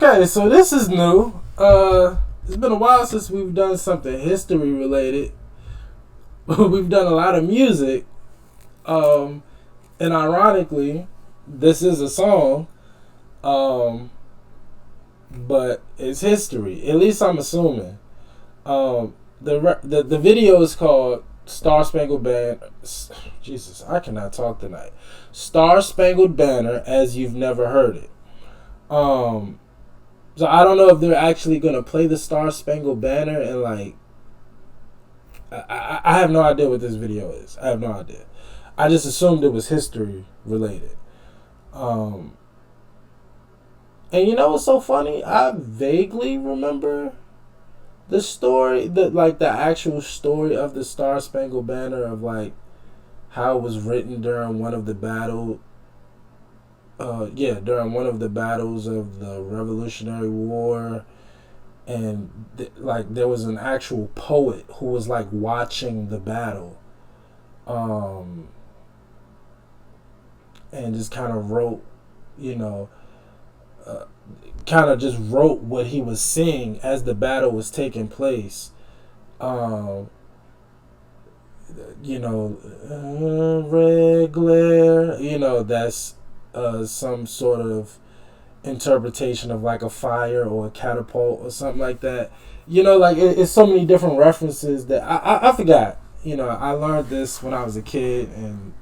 Okay, so this is new. It's been a while since we've done something history related. We've done a lot of music. Um, and ironically, this is a song. Um, but it's history. At least I'm assuming. The video is called Star Spangled Banner. Jesus, I cannot talk tonight. Star Spangled Banner as you've never heard it. Um, so I don't know if they're actually gonna play the Star Spangled Banner and like I have no idea what this video is. I have no idea. I just assumed it was history related. Um, and you know what's so funny? I vaguely remember the story, the actual story of the Star Spangled Banner, of like how it was written during one of the battle. During one of the battles of the Revolutionary War, and like there was an actual poet who was like watching the battle, um, and just kind of wrote, you know, uh, kind of just wrote what he was seeing as the battle was taking place. Um, Red glare. That's some sort of interpretation of like a fire or a catapult or something like that. It's so many different references that I forgot. I learned this when I was a kid, and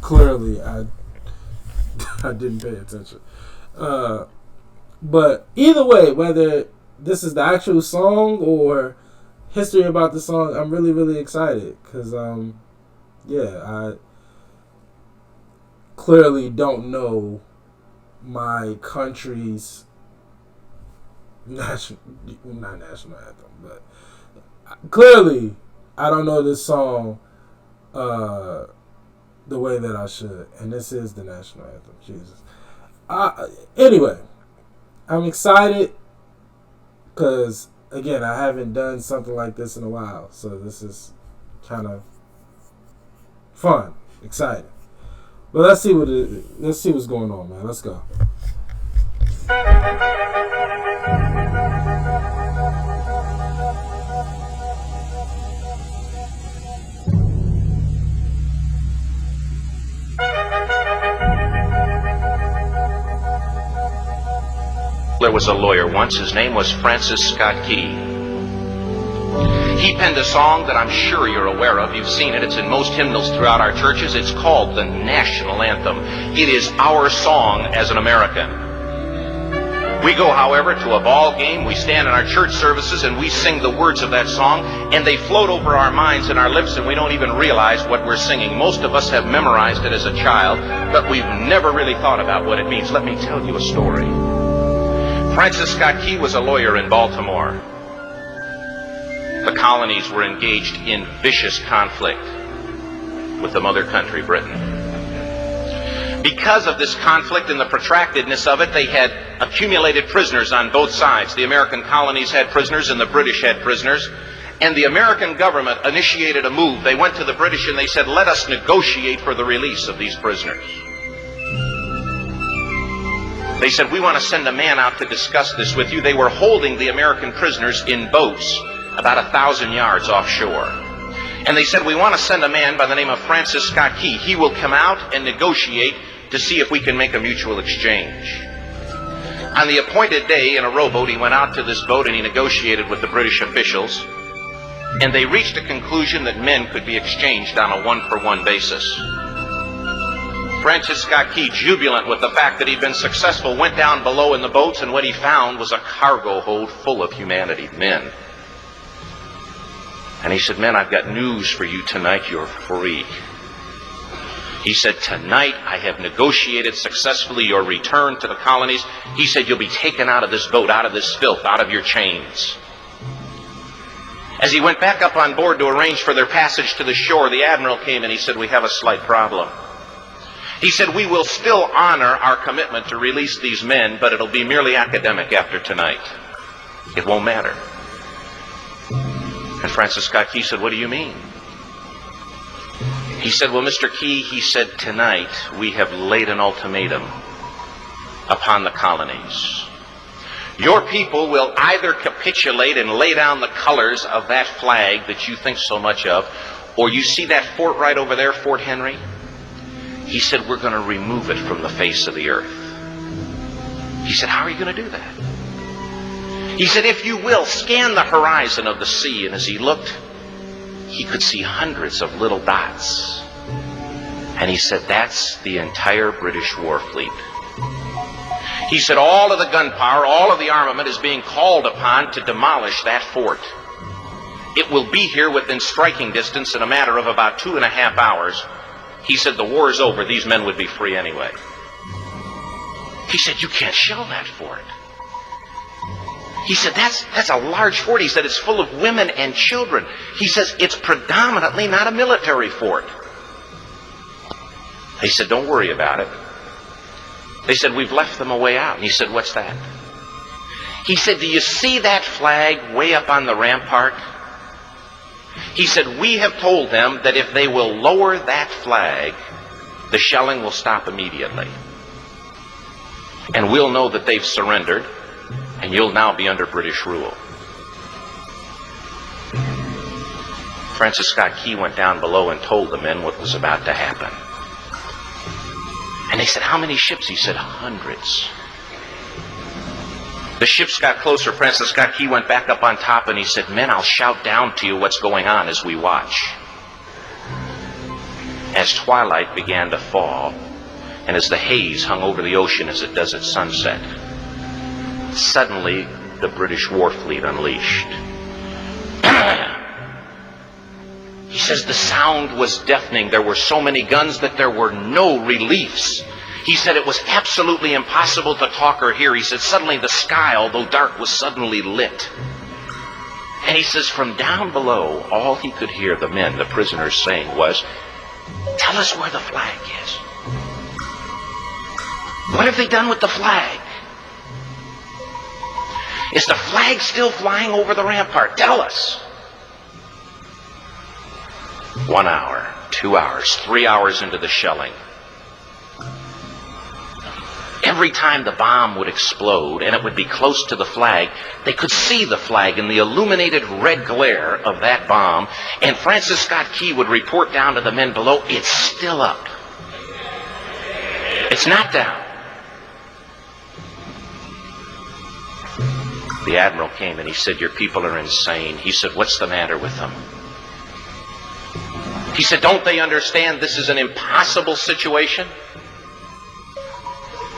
clearly I didn't pay attention. But either way, whether this is the actual song or history about the song, I'm really, really excited because I clearly don't know my country's national, not national anthem, but clearly I don't know this song the way that I should, and this is the national anthem. Jesus. Anyway, I'm excited because again I haven't done something like this in a while, so this is kind of fun, exciting. But let's see what's going on, man. Let's go. There was a lawyer once. His name was Francis Scott Key. He penned a song that I'm sure you're aware of. You've seen it. It's in most hymnals throughout our churches. It's called the national anthem. It is our song as an American. We go, however, to a ball game. We stand in our church services and we sing the words of that song, and they float over our minds and our lips, and we don't even realize what we're singing. Most of us have memorized it as a child, but we've never really thought about what it means. Let me tell you a story. Francis Scott Key was a lawyer in Baltimore. The colonies were engaged in vicious conflict with the mother country, Britain. Because of this conflict and the protractedness of it, they had accumulated prisoners on both sides. The American colonies had prisoners and the British had prisoners. And the American government initiated a move. They went to the British and they said, let us negotiate for the release of these prisoners. They said, we want to send a man out to discuss this with you. They were holding the American prisoners in boats about 1,000 yards offshore. And they said, we want to send a man by the name of Francis Scott Key. He will come out and negotiate to see if we can make a mutual exchange. On the appointed day, in a rowboat, he went out to this boat and he negotiated with the British officials. And they reached a conclusion that men could be exchanged on a one-for-one basis. Francis Scott Key, jubilant with the fact that he'd been successful, went down below in the boats, and what he found was a cargo hold full of humanity, men. And he said, men, I've got news for you tonight. You're free. He said, tonight I have negotiated successfully your return to the colonies. He said, you'll be taken out of this boat, out of this filth, out of your chains. As he went back up on board to arrange for their passage to the shore, the admiral came and he said, we have a slight problem. He said, we will still honor our commitment to release these men, but it'll be merely academic after tonight. It won't matter. And Francis Scott Key said, what do you mean? He said, well, Mr. Key, he said, tonight we have laid an ultimatum upon the colonies. Your people will either capitulate and lay down the colors of that flag that you think so much of, or you see that fort right over there, Fort Henry? He said, we're going to remove it from the face of the earth. He said, how are you going to do that? He said, if you will, scan the horizon of the sea. And as he looked, he could see hundreds of little dots. And he said, that's the entire British war fleet. He said, all of the gunpowder, all of the armament is being called upon to demolish that fort. It will be here within striking distance in a matter of about 2.5 hours. He said, the war is over. These men would be free anyway. He said, you can't shell that fort. He said, that's a large fort. He said, it's full of women and children. He says, it's predominantly not a military fort. He said, don't worry about it. They said, we've left them a way out. And he said, what's that? He said, do you see that flag way up on the rampart? He said, we have told them that if they will lower that flag, the shelling will stop immediately. And we'll know that they've surrendered, and you'll now be under British rule. Francis Scott Key went down below and told the men what was about to happen. And they said, how many ships? He said, hundreds. The ships got closer. Francis Scott Key went back up on top and he said, men, I'll shout down to you what's going on as we watch. As twilight began to fall, and as the haze hung over the ocean as it does at sunset, suddenly the British war fleet unleashed. He says the sound was deafening. There were so many guns that there were no reliefs. He said it was absolutely impossible to talk or hear. He said suddenly the sky, although dark, was suddenly lit. And he says from down below, all he could hear the men, the prisoners, saying was, tell us where the flag is. What have they done with the flag? Is the flag still flying over the rampart? Tell us. 1 hour, 2 hours, 3 hours into the shelling. Every time the bomb would explode and it would be close to the flag, they could see the flag in the illuminated red glare of that bomb, and Francis Scott Key would report down to the men below, it's still up. It's not down. The admiral came and he said, your people are insane. He said, what's the matter with them? He said, don't they understand this is an impossible situation?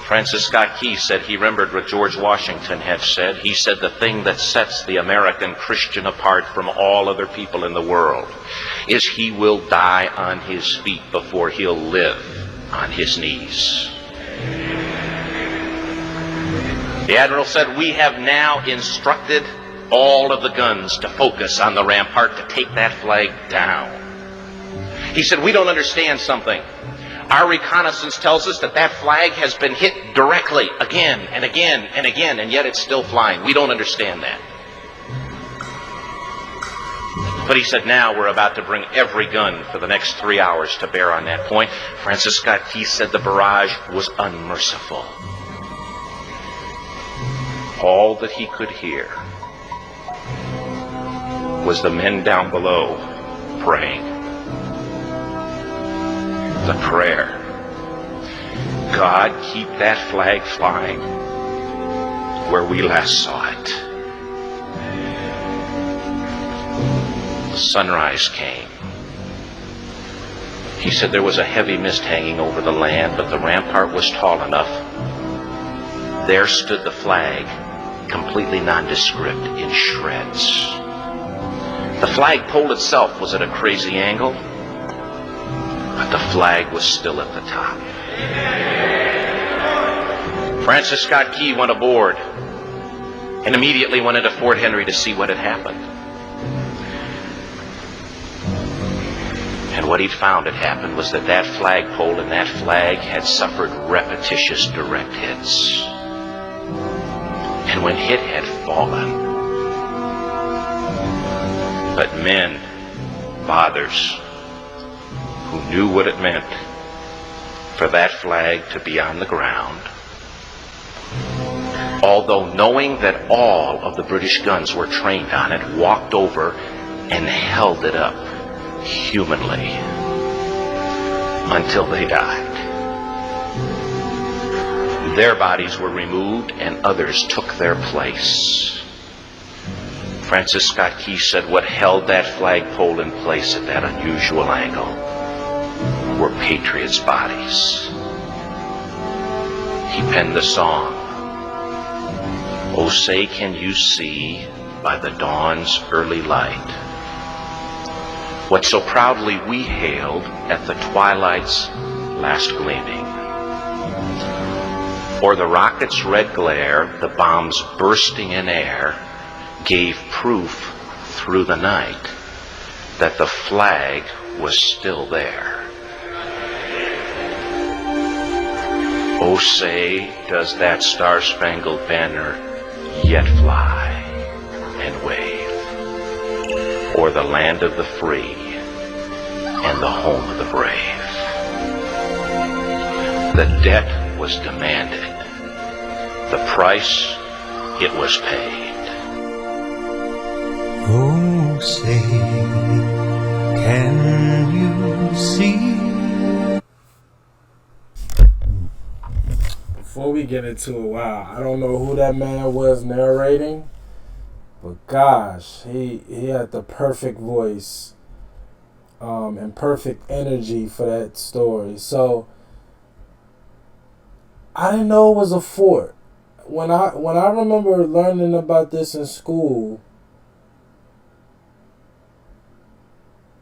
Francis Scott Key said he remembered what George Washington had said. He said the thing that sets the American Christian apart from all other people in the world is he will die on his feet before he'll live on his knees. The admiral said, we have now instructed all of the guns to focus on the rampart to take that flag down. He said, we don't understand something. Our reconnaissance tells us that that flag has been hit directly again and again and again, and yet it's still flying. We don't understand that. But he said, now we're about to bring every gun for the next 3 hours to bear on that point. Francis Scott Key said the barrage was unmerciful. All that he could hear was the men down below praying. The prayer, God, keep that flag flying where we last saw it. The sunrise came. He said there was a heavy mist hanging over the land, but the rampart was tall enough. There stood the flag, completely nondescript, in shreds. The flagpole itself was at a crazy angle, but the flag was still at the top. Francis Scott Key went aboard and immediately went into Fort Henry to see what had happened. And what he'd found had happened was that that flagpole and that flag had suffered repetitious direct hits. And when hit had fallen, but men, fathers, who knew what it meant for that flag to be on the ground, although knowing that all of the British guns were trained on it, walked over and held it up humanly until they died. Their bodies were removed and others took their place. Francis Scott Key said what held that flagpole in place at that unusual angle were patriots' bodies. He penned the song, "Oh, say can you see by the dawn's early light what so proudly we hailed at the twilight's last gleaming. O'er the rocket's red glare, the bombs bursting in air, gave proof through the night that the flag was still there. Oh, say, does that star-spangled banner yet fly and wave o'er the land of the free and the home of the brave? The debt was demanded. The price, it was paid." Oh, say, can you see? Before we get into it, wow, I don't know who that man was narrating, but gosh, he had the perfect voice and perfect energy for that story. So I didn't know it was a fort. When I remember learning about this in school,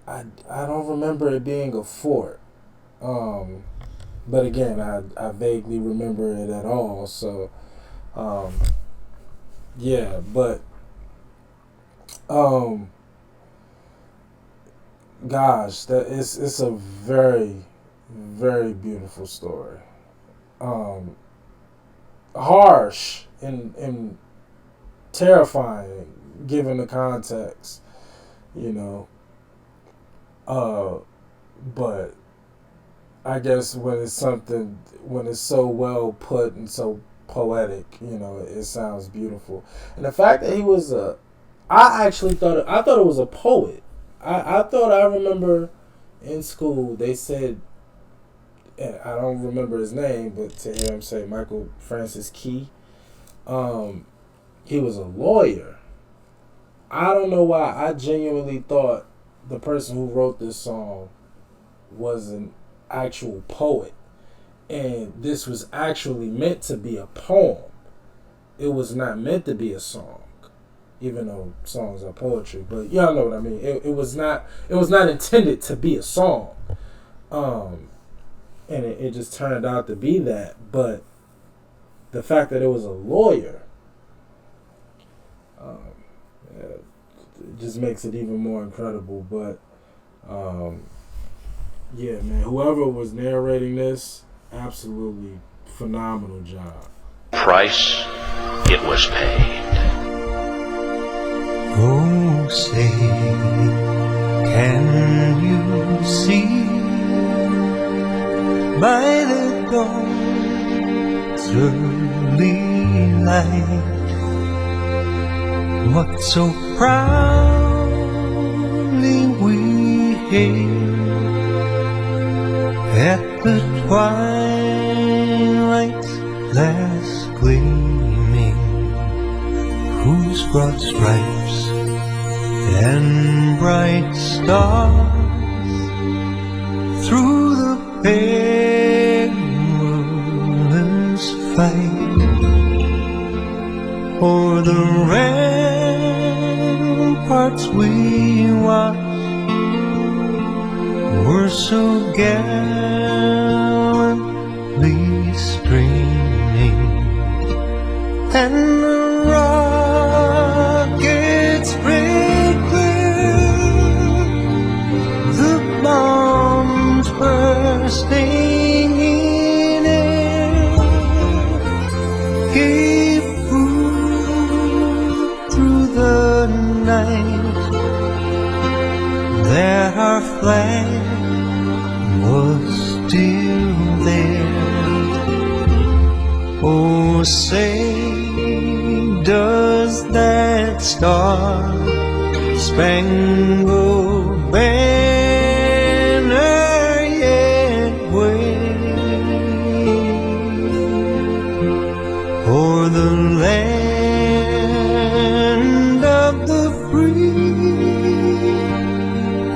I don't remember it being a fort. But again, I vaguely remember it at all. So, yeah, but, gosh, it's a very, very beautiful story. Harsh and terrifying, given the context, you know. But I guess when it's so well put and so poetic, you know, it sounds beautiful. And the fact that he was I thought it was a poet. I thought I remember in school they said, and I don't remember his name, but to hear him say Michael Francis Key, he was a lawyer. I don't know why I genuinely thought the person who wrote this song was an actual poet, and this was actually meant to be a poem. It was not meant to be a song, even though songs are poetry. But y'all know what I mean. It was not intended to be a song, and it just turned out to be that. But the fact that it was a lawyer, it just makes it even more incredible. But yeah, man, whoever was narrating this, absolutely phenomenal job. Price, it was paid. Oh, say, can you see by the dawn's early light what so proudly we hailed at the twilight's last gleaming, whose broad stripes and bright stars through the perilous fight o'er the ramparts we watched were so gallantly streaming, and the rockets break through, the bombs bursting in air gave proof through the night that our flag was still there. Oh, say does that star-spangled banner yet wave o'er the land of the free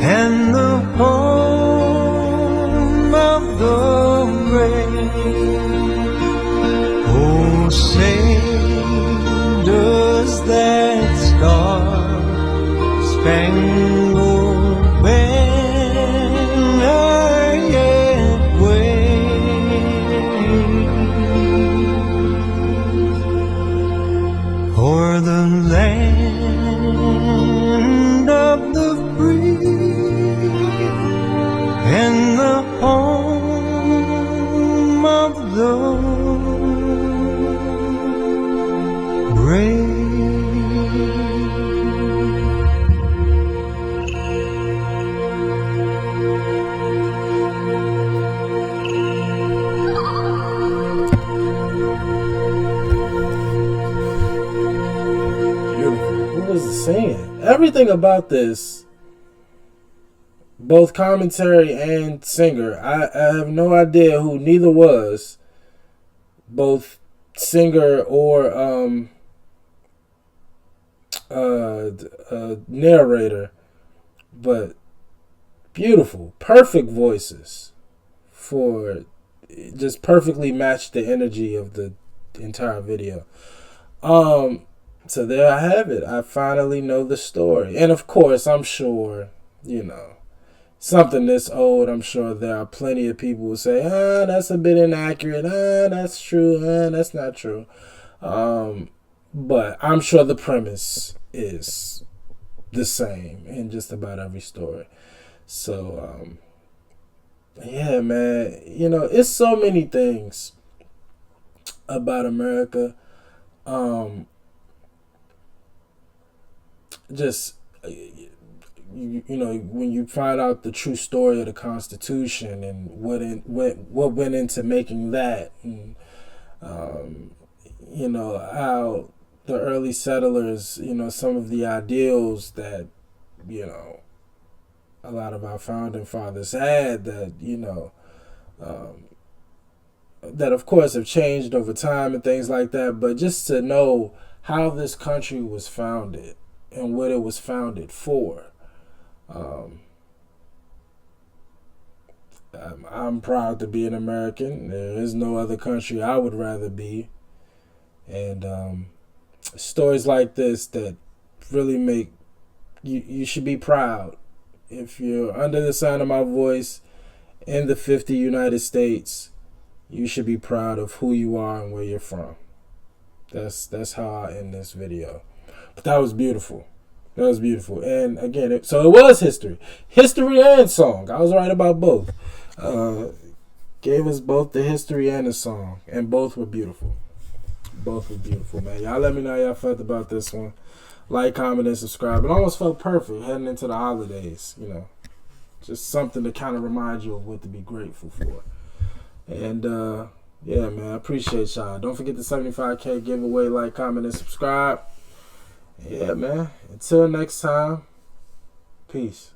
and the home of the brave? Oh, say, does that star-spangled banner yet wave o'er the land of the free and the home of the brave? Beautiful. Who was singing? Everything about this, both commentary and singer, I have no idea who neither was, both singer or narrator, but beautiful, perfect voices for just perfectly matched the energy of the entire video. So there I have it. I finally know the story. And of course, I'm sure, something this old, I'm sure there are plenty of people who say, that's a bit inaccurate. That's true. That's not true. But I'm sure the premise is the same in just about every story. So, yeah, man, it's so many things about America. Just, when you find out the true story of the Constitution and what went into making that, and, how the early settlers, some of the ideals that, a lot of our founding fathers had that, that of course have changed over time and things like that. But just to know how this country was founded and what it was founded for. I'm proud to be an American. There is no other country I would rather be. And stories like this that really make you should be proud. If you're under the sound of my voice in the 50 United States, you should be proud of who you are and where you're from. That's how I end this video. But that was beautiful. That was beautiful. And again, so it was history and song. I was right about both. Gave us both the history and the song, and both were beautiful. Both were beautiful, man. Y'all let me know how y'all felt about this one. Like, comment, and subscribe. It almost felt perfect heading into the holidays. Just something to kind of remind you of what to be grateful for. And yeah, man, I appreciate y'all. Don't forget the 75K giveaway. Like, comment, and subscribe. Yeah, man. Until next time, peace.